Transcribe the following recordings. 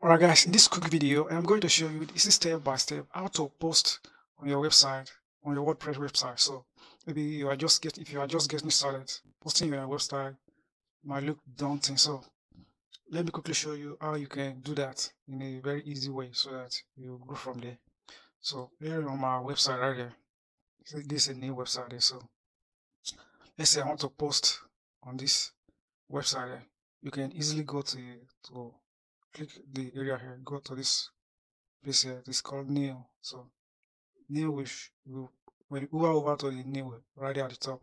Alright guys, in this quick video, I'm going to show you this is step by step how to post on your website, on your WordPress website. So maybe if you are just getting started, posting your website might look daunting. So let me quickly show you how you can do that in a very easy way so that you go from there. So here on my website right here, this is a new website there. So let's say I want to post on this website here. You can easily go to click the area here, go to this place here. This is called new. So new when you hover over to the new right there at the top,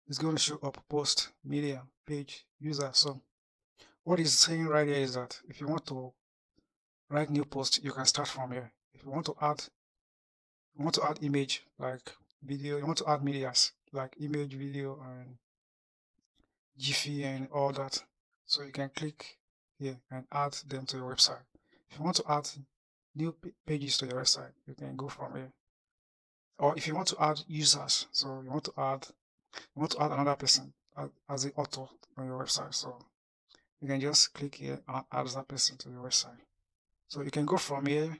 it's going to show up post, media, page, user. So what it's saying right here is that if you want to write new post, you can start from here. If you want to add image like video, you want to add medias like image, video, and Jiffy and all that. So you can click here and add them to your website. If you want to add new pages to your website, you can go from here. Or if you want to add users, so you want to add another person as the author on your website, so you can just click here and add that person to your website. So you can go from here,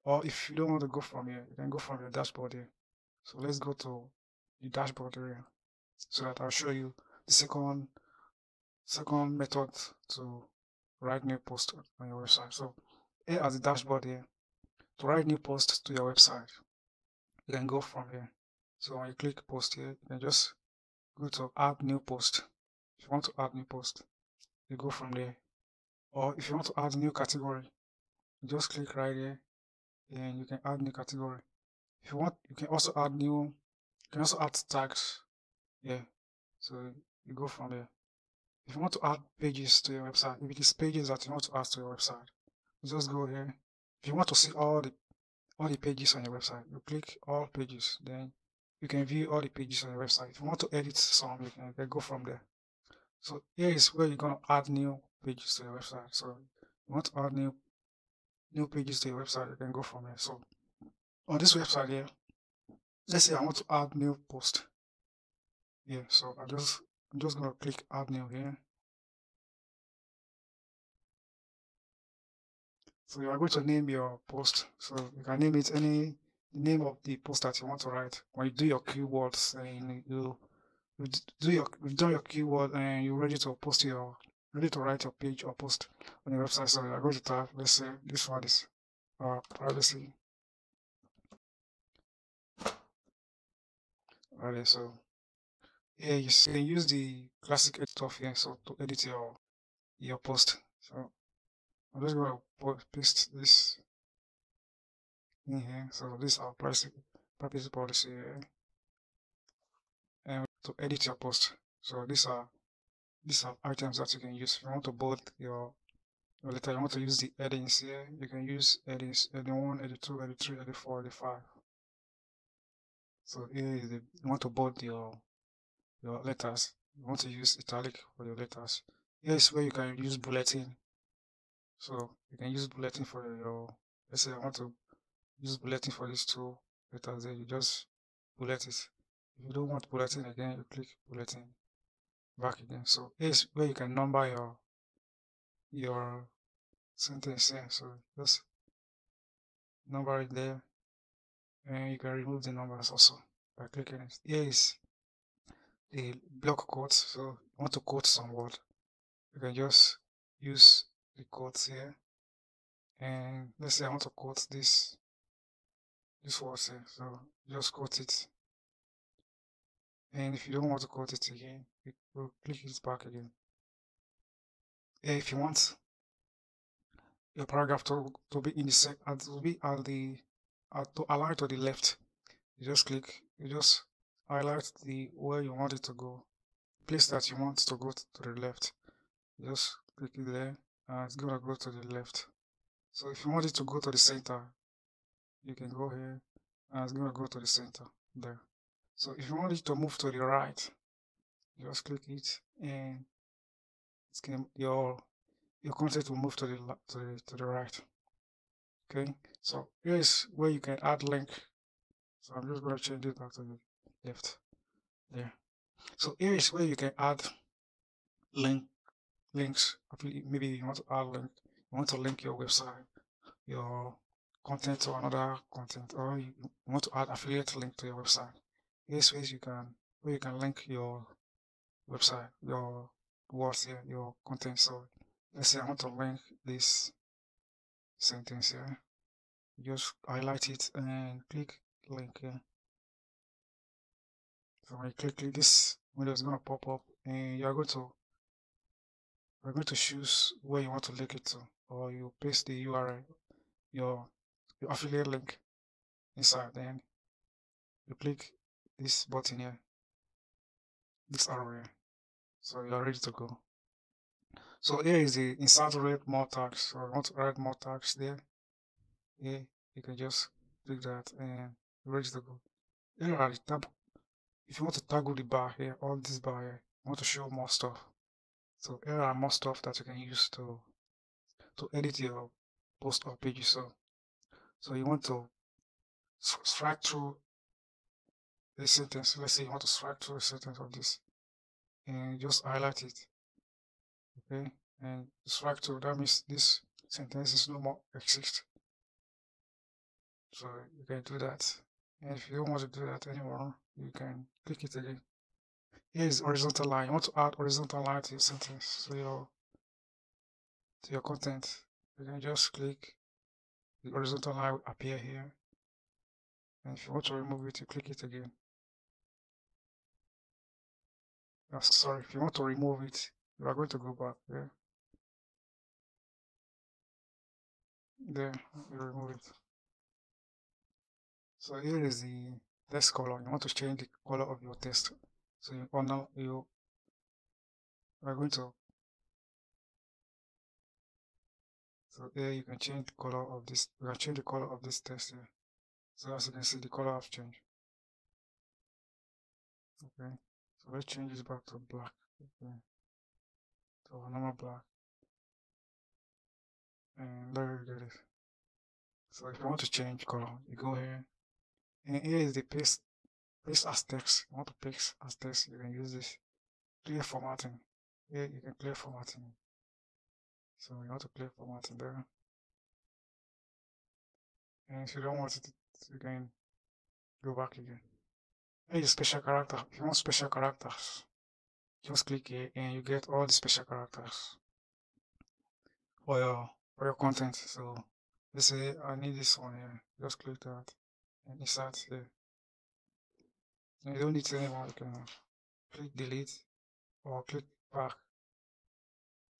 or if you don't want to go from here, you can go from your dashboard here. So let's go to the dashboard area so that I'll show you the second method to write new post on your website. So here as the dashboard here, to write new post to your website, you can go from here. So when you click post here, you can just go to add new post. If you want to add new post, you go from there. Or if you want to add new category, you just click right here and you can add new category. If you want, you can also add tags. Yeah. So you go from there. If you want to add pages to your website, if it is pages that you want to add to your website, you just go here. If you want to see all the pages on your website, you click all pages, then you can view all the pages on your website. If you want to edit some, you can go from there. So here is where you're going to add new pages to your website. So you want to add new pages to your website, you can go from here. So on this website here, let's say I want to add new post. Yeah, so I'm just going to click add new here. So you are going to name your post. So you can name it the name of the post that you want to write. When you do your keywords and you've done your keyword and you're ready to write your page or post on your website. So you're going to type, let's say this one is privacy. Alright, so yeah, you can use the classic editor here so to edit your post. So I'm just going to paste this in here. So this is our privacy policy here. And to edit your post. So these are items that you can use. If you want to bold your letter, you want to use the headings here, you can use headings, heading 1, heading 2, heading 3, heading 4, heading 5. So here is you want to bold your letters. You want to use italic for your letters. Here is where you can use bulletin. So you can use bulletin for let's say I want to use bulletin for these two letters there, you just bullet it. If you don't want bulletin again, you click bulletin back again. So here's where you can number your sentence here. So just number it there, and you can remove the numbers also by clicking it. Here is the block quotes. So you want to quote some word, you can just use the quotes here. And let's say I want to quote this word here, so just quote it. And if you don't want to quote it again, you will click it back again. If you want your paragraph to be in the to be to align to the left, you just highlight where you want it to go, place that you want to go to the left. Just click it there, and it's gonna go to the left. So if you want it to go to the center, you can go here, and it's gonna go to the center there. So if you want it to move to the right, just click it, and it's gonna, your content will move to the right. Okay, so here is where you can add link. So I'm just going to change it back to the left there. So here is where you can add link links. Maybe you want to add link. You want to link your website, your content to another content, or you want to add affiliate link to your website. Here's ways you can link your website, your words here, your content. So let's say I want to link this sentence here. Just highlight it and click link here. So when you click this window is going to pop up, and you're going to choose where you want to link it to, or you paste the URL, your affiliate link inside. Then you click this button here, this arrow here. So you're ready to go. So here is the insert rate more tags. So I want to add more tags there. Here you can just click that and you're ready to go. Here are the tab. If you want to toggle the bar here, all this bar here, you want to show more stuff. So here are more stuff that you can use to edit your post or pages. So you want to strike through a sentence. Let's say you want to strike through a sentence of this, and just highlight it. Okay, and strike through. That means this sentence is no more exist. So you can do that. And if you don't want to do that anymore, you can click it again. Here is horizontal line. You want to add horizontal line to your sentence, to your content. You can just click the horizontal line will appear here. And if you want to remove it, you click it again. Sorry, if you want to remove it, you are going to go back there. There, you remove it. So here is the text color. You want to change the color of your text. So now you are going to. So here you can change the color of this. You can change the color of this text here. So as you can see, the color has changed. Okay. So let's change this back to black. Okay. So normal black. And there you get it. So if you want to change color, you go here. And here is the paste as text. You want to paste as text, you can use this. Clear formatting. Here you can clear formatting. So you want to clear formatting there. And if you don't want it, you can go back again. Here is special character. If you want special characters, just click here and you get all the special characters for your content. So let's say I need this one here. Just click that and insert here. And you don't need to anymore. You can click delete or click back.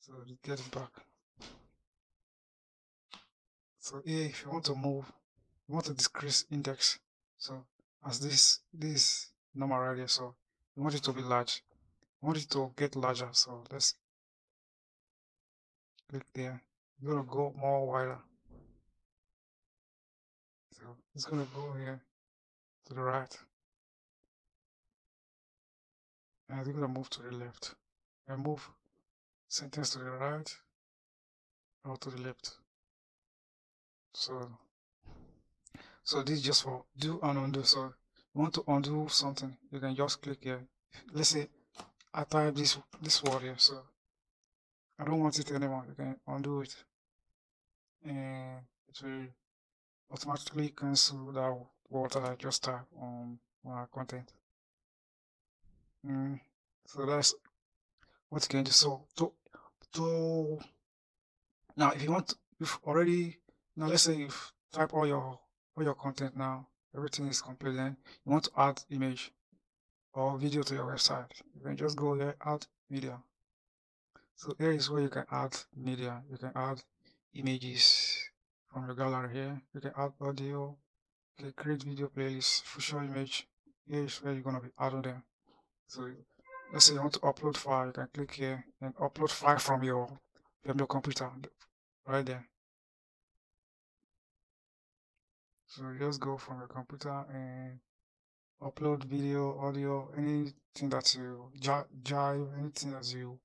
So you get it back. So here, if you want to move, you want to decrease index. So as this normal right here, so you want it to be large. You want it to get larger. So let's click there. You're gonna go more wider. So it's gonna go here to the right. And you're gonna move to the left. And move sentence to the right or to the left. So this is just for do and undo. So you want to undo something, you can just click here. Let's say I type this word here, so I don't want it anymore. You can undo it, and it will automatically cancel that word that I just typed on my content. So that's what you can do. So to now, if you want, you've already now. Let's say you've typed all your content now. Everything is complete. Then you want to add image or video to your website. You can just go here, add media. So here is where you can add media. You can add images from your gallery here. You can add audio. You can create video playlist, future image. Here is where you're gonna be adding them. So let's say you want to upload file. You can click here and upload file from your computer right there. So you just go from your computer and upload video, audio, anything that you jive, anything that you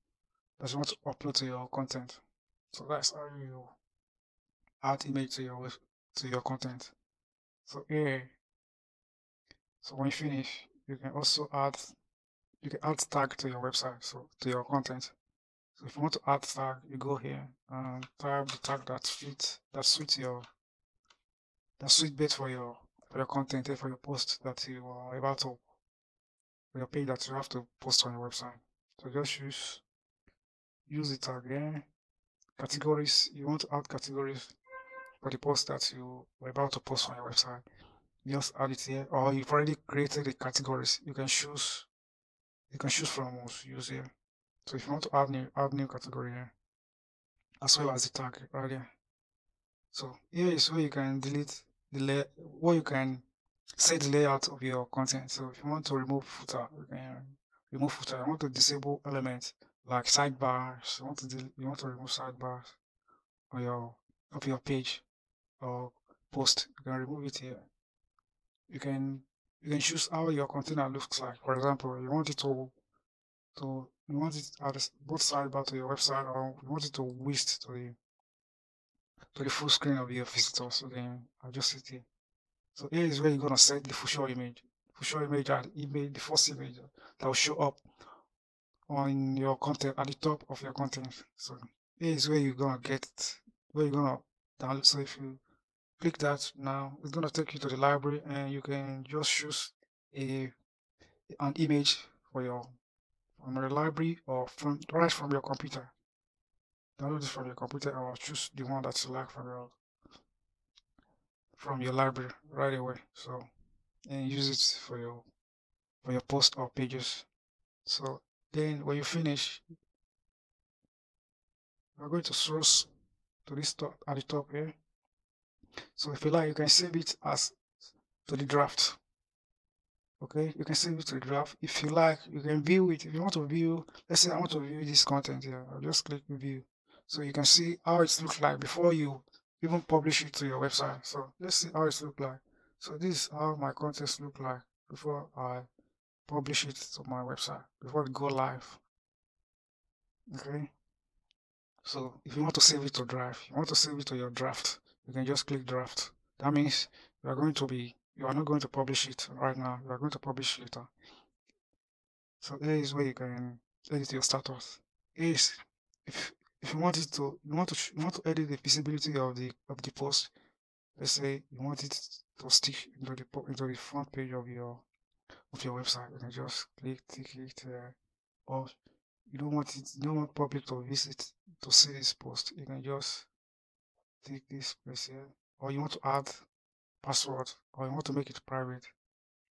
want to upload to your content. So that's how you add image to your content. So here, so when you finish, you can also add tag to your website, so to your content. So if you want to add tag, you go here and type the tag that suits best for your content and for your post that you are about to, for your page that you have to post on your website. So just use the tag here. Categories, you want to add categories for the post that you are about to post on your website. Just add it here, or you've already created the categories. You can choose from what use here. So if you want to add new category here, as well as the tag right here. So here is where you can delete where you can set the layout of your content. So if you want to remove footer, you can remove footer. You want to disable elements like sidebars. You want to remove sidebars on your page or post. You can remove it here. You can choose how your container looks like. For example, you want it at both sidebar to your website, or you want it to whisk to the full screen of your visitor. So then adjust it here. So here is where you're gonna set the full image. The first image that will show up on your content at the top of your content. So here is where you're gonna download. So if you click that now, it's gonna take you to the library, and you can just choose an image from your library, or right from your computer. Download it from your computer, or choose the one that you like from your library right away. So and use it for your post or pages. So then when you finish, we're going to source to this top at the top here. So if you like, you can save it as to the draft. Okay, you can save it to the draft. If you like, you can view it. If you want to view, let's say I want to view this content here, I'll just click view. So you can see how it looks like before you even publish it to your website. So let's see how it looks like. So this is how my contents look like before I publish it to my website, before it go live. Okay. So if you want to save it to drive, you want to save it to your draft, you can just click draft. That means you are not going to publish it right now. You are going to publish it later. So here is where you can edit your status. Here is if you want to edit the visibility of the post. Let's say you want it to stick into the front page of your website. You can just click it, or you don't want public to visit to see this post. You can just take this place here, or you want to add password, or you want to make it private.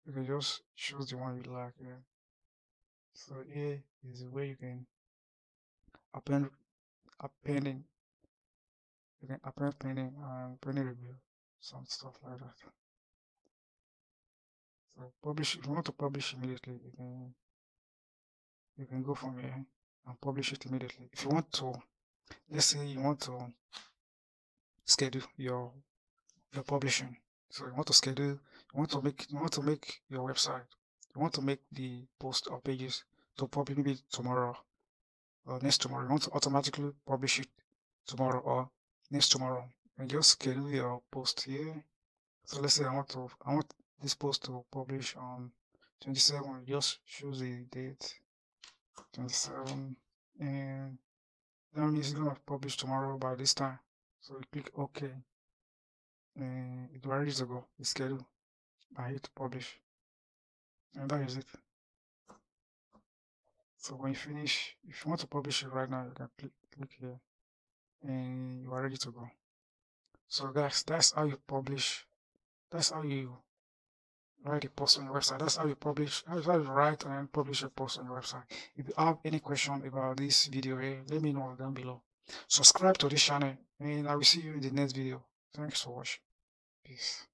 You can just choose the one you like here. So here is where you can append pending. You can append pending and pending review, some stuff like that. So publish. If you want to publish immediately, you can go from here and publish it immediately. If you want to, let's say you want to schedule your publishing. So you want to schedule, you want to make your website, you want to make the post or pages to publish maybe tomorrow or next tomorrow. You want to automatically publish it tomorrow or next tomorrow, and just schedule your post here. So let's say I want this post to publish on 27. Just choose the date 27, and that means it's gonna publish tomorrow by this time. So you click OK, and it's ready to go. It's scheduled. I hit publish, and that is it. So when you finish, if you want to publish it right now, you can click here, and you are ready to go. So guys, that's how you publish. That's how you write a post on your website. That's how you publish. That's how you write and publish a post on your website. If you have any question about this video here, let me know down below. Subscribe to this channel, and I will see you in the next video. Thanks for watching. Peace.